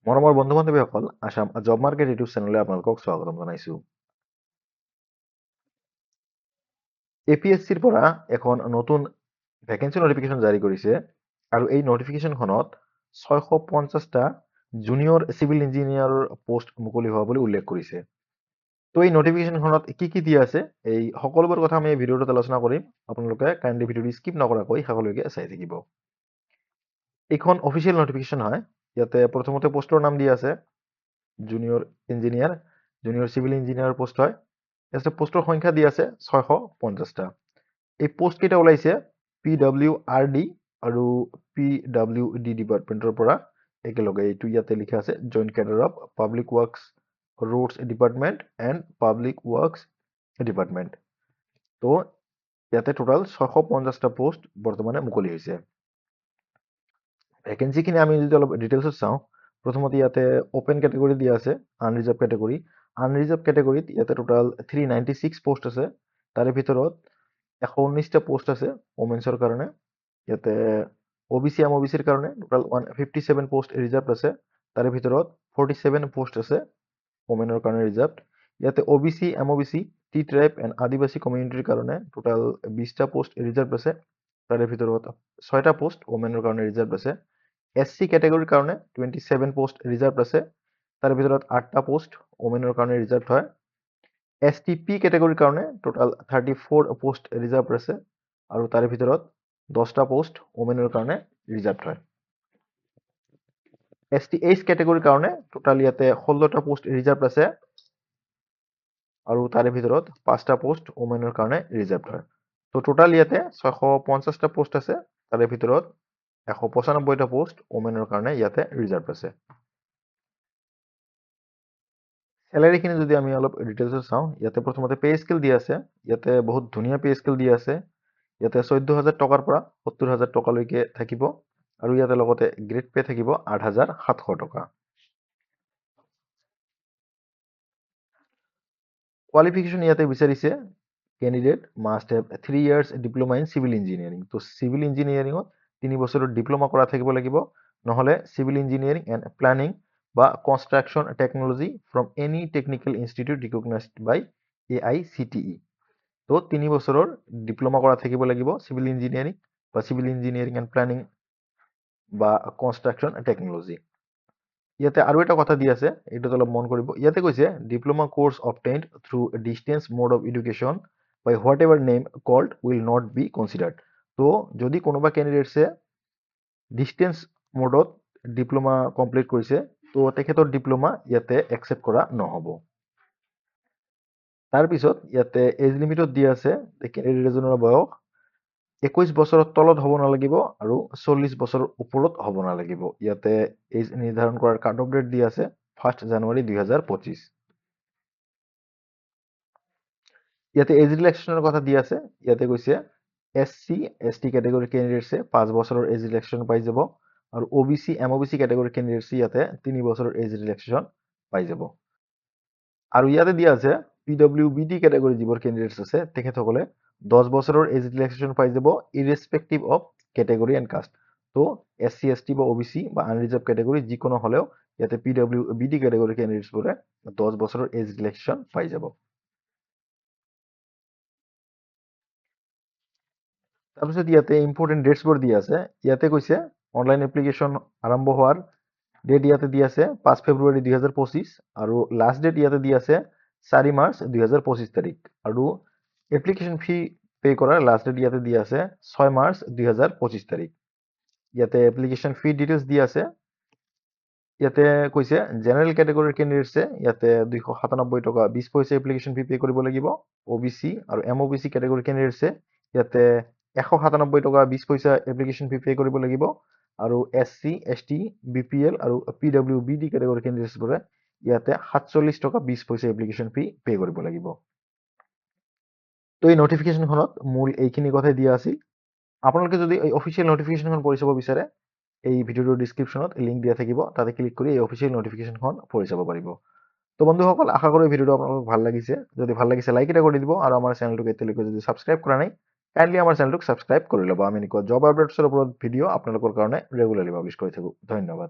মৰমৰ বন্ধু-বান্ধৱীসকল, Assam job market YouTube চেনেললৈ আপোনালোকক স্বাগতম জনাইছোঁ। APSCৰ পৰা এখন নতুন ভেকেঞ্চি নটিফিকেশ্যন জাৰি কৰিছে আৰু এই নটিফিকেশ্যনখনত 650টা জুনিয়ৰ চিভিল ইঞ্জিনিয়াৰৰ পোষ্ট মুকলি হোৱা বুলি উল্লেখ কৰিছে। তো এই নটিফিকেশ্যনখনত কি কি দিয়া আছে, এই সকলোবোৰ কথা আমি এই ভিডিঅ'টোত আলোচনা কৰিম। আপোনালোকে কাইণ্ডলি ভিডিঅ'টো স্কিপ নকৰাকৈ শেষলৈকে চাই থাকিব। এইখন অফিচিয়েল নটিফিকেশ্যন হয়। ইয়াতে প্ৰথমতে পোষ্টৰ নাম দিয়া আছে junior engineer, junior civil engineer post হয়। ইয়াতে পোষ্টৰ সংখ্যা দিয়া আছে 650টা। এই পোষ্ট কেইটা ওলাইছে PWRD আৰু PWD ডিপাৰ্টমেণ্টৰ পৰা একেলগে। এইটো ইয়াতে লিখা আছে joint cadre of public works roads department and public works department. তো ইয়াতে টোটাল 650টা পোষ্ট বৰ্তমানে মুকলি হৈছে। ভেকেঞ্চিখিনি আমি যদি অলপ ডিটেইলছত চাওঁ, প্ৰথমতে ইয়াতে অপেন কেটেগৰী দিয়া আছে, আনৰিজাৰ্ভ কেটেগৰী। আনৰিজাৰ্ভ কেটেগৰীত ইয়াতে টোটাল 396 পোষ্ট আছে। তাৰে ভিতৰত 119টা পোষ্ট আছে ওমেন্সৰ কাৰণে। ইয়াতে OBC MOBCৰ কাৰণে টোটাল 157 পোষ্ট ৰিজাৰ্ভ আছে। তাৰে ভিতৰত 47 পোষ্ট আছে ওমেনৰ কাৰণে ৰিজাৰ্ভ। ইয়াতে OBC MOBC T tribe and আদিবাসী কমিউনিটিৰ কাৰণে টোটাল 20টা পোষ্ট ৰিজাৰ্ভ আছে। তাৰে ভিতৰত 6টা পোষ্ট ওমেনৰ কাৰণে ৰিজাৰ্ভ আছে। SC কেটেগৰীৰ কাৰণে 27 পোষ্ট ৰিজাৰ্ভ আছে। তাৰে ভিতৰত 8টা পোষ্ট ওমেনৰ কাৰণে ৰিজাৰ্ভ হয়। STP কেটেগৰীৰ কাৰণে টোটাল 34 পোষ্ট ৰিজাৰ্ভ আছে আৰু তাৰে ভিতৰত 10টা পোষ্ট ওমেনৰ কাৰণে ৰিজাৰ্ভ হয়। STH কেটেগৰীৰ কাৰণে টোটাল ইয়াতে 16টা পোষ্ট ৰিজাৰ্ভ আছে আৰু তাৰে ভিতৰত 5টা পোষ্ট ওমেনৰ কাৰণে ৰিজাৰ্ভ হয়। তো টোটাল ইয়াতে 650টা পোষ্ট আছে। তাৰে ভিতৰত 195টা পোষ্ট ওমেনৰ কাৰণে ইয়াতে ৰিজাৰ্ভ আছে। চেলাৰীখিনি যদি আমি অলপ ডিটেইলছত চাওঁ, ইয়াতে প্ৰথমতে পে স্কেল দিয়া আছে। ইয়াতে বহুত ধুনীয়া পে স্কেল দিয়া আছে। ইয়াতে 14,000 টকাৰ পৰা 70,000 টকালৈকে থাকিব আৰু ইয়াতে লগতে গ্ৰেড পে থাকিব 8,700 টকা। কোৱালিফিকেশ্যন ইয়াতে বিচাৰিছে candidate must have 3 years diploma in civil engineering. তো চিভিল ইঞ্জিনিয়াৰিঙত 3 বছৰৰ ডিপ্ল'মা কৰা থাকিব লাগিব, নহ'লে চিভিল ইঞ্জিনিয়াৰিং এণ্ড প্লেনিং বা construction technology from any technical institute recognised by AICTE। তো 3 বছৰৰ ডিপ্ল'মা কৰা থাকিব লাগিব চিভিল ইঞ্জিনিয়াৰিং বা চিভিল ইঞ্জিনিয়াৰিং এণ্ড প্লেনিং বা কনষ্ট্ৰাকশ্যন টেকনলজি। ইয়াতে আৰু এটা কথা দি আছে, এইটোত অলপ মন কৰিব। ইয়াতে কৈছে diploma course obtained through distance mode of education by whatever name called will not be considered। তো যদি কোনোবা কেণ্ডিডেটছে ডিষ্টেন্স মোডত ডিপ্ল'মা কমপ্লিট কৰিছে, তো তেখেতৰ ডিপ্ল'মা ইয়াতে একচেপ্ট কৰা নহ'ব। তাৰপিছত ইয়াতে এজ লিমিটত দিয়া আছে কেণ্ডিডেট এজনৰ বয়স 21 বছৰৰ তলত হ'ব নালাগিব আৰু 40 বছৰৰ ওপৰত হ'ব নালাগিব। ইয়াতে এজ নিৰ্ধাৰণ কৰাৰ কাট অফ ডেট দিয়া আছে 1 জানুৱাৰী 2025। ইয়াতে এজ ৰিলেক্সনৰ কথা দিয়া আছে। ইয়াতে কৈছে SC ST কেটেগৰী কেণ্ডিডেটছে 5 বছৰৰ এজ ৰিলেক্সন পাই যাব আৰু OBC MOBC কেটেগৰী কেণ্ডিডেটছে ইয়াতে 3 বছৰৰ এজ ৰিলেক্সন পাই যাব। আৰু ইয়াতে দিয়া আছে PWBD কেটেগৰী যিবোৰ কেণ্ডিডেটছ আছে তেখেতসকলে 10 বছৰৰ এজ ৰিলেক্সেশ্যন পাই যাব ইৰেছপেক্টিভ অফ কেটেগৰী এণ্ড কাষ্ট। তো SC ST বা OBC বা আনৰিজাৰ্ভ কেটেগৰী যিকোনো হ'লেও ইয়াতে PWBD কেটেগৰী কেণ্ডিডেটছবোৰে 10 বছৰৰ এজ ৰিলেক্সেশ্যন পাই যাব। তাৰপিছত ইয়াতে ইম্পৰ্টেণ্ট ডেটছবোৰ দিয়া আছে। ইয়াতে কৈছে অনলাইন এপ্লিকেশ্যন আৰম্ভ হোৱাৰ ডেট ইয়াতে দিয়া আছে 5 ফেব্ৰুৱাৰী 2025 আৰু লাষ্ট ডেট ইয়াতে দিয়া আছে 4 মাৰ্চ 2025 তাৰিখ আৰু এপ্লিকেশ্যন ফি পে কৰাৰ লাষ্ট ডেট ইয়াতে দিয়া আছে 6 মাৰ্চ 2025 তাৰিখ। ইয়াতে এপ্লিকেশ্যন ফি ডিটেইলছ দিয়া আছে। ইয়াতে কৈছে জেনেৰেল কেটেগৰীৰ কেণ্ডিডেটছে ইয়াতে 297 টকা 20 পইচা এপ্লিকেশ্যন ফি পে কৰিব লাগিব। OBC আৰু MOBC কেটেগৰীৰ কেণ্ডিডেটছে ইয়াতে 197 টকা 20 পইচা এপ্লিকেশ্যন ফি পে কৰিব লাগিব আৰু SC ST BPL আৰু PWBD কেটেগৰীৰ কেণ্ডিডেটছবোৰে ইয়াতে 47 টকা 20 পইচা এপ্লিকেশ্যন ফি পে কৰিব লাগিব। তো এই নটিফিকেশ্যনখনত মূল এইখিনি কথাই দিয়া আছিল। আপোনালোকে যদি এই অফিচিয়েল নটিফিকেশ্যনখন পঢ়ি চাব বিচাৰে, এই ভিডিঅ'টোৰ ডিছক্ৰিপশ্যনত লিংক দিয়া থাকিব, তাতে ক্লিক কৰি এই অফিচিয়েল নটিফিকেশ্যনখন পঢ়ি চাব পাৰিব। তো বন্ধুসকল, আশা কৰোঁ এই ভিডিঅ'টো আপোনালোকক ভাল লাগিছে। যদি ভাল লাগিছে লাইক এটা কৰি দিব আৰু আমাৰ চেনেলটোক এতিয়ালৈকে যদি ছাবস্ক্ৰাইব কৰা নাই, কাইণ্ডলি আমাৰ চেনেলটোক ছাবস্ক্ৰাইব কৰি ল'ব। আমি এনেকুৱা জব আপডেটছৰ ওপৰত ভিডিঅ' আপোনালোকৰ কাৰণে ৰেগুলাৰলি পাব্লিছ কৰি থাকোঁ। ধন্যবাদ।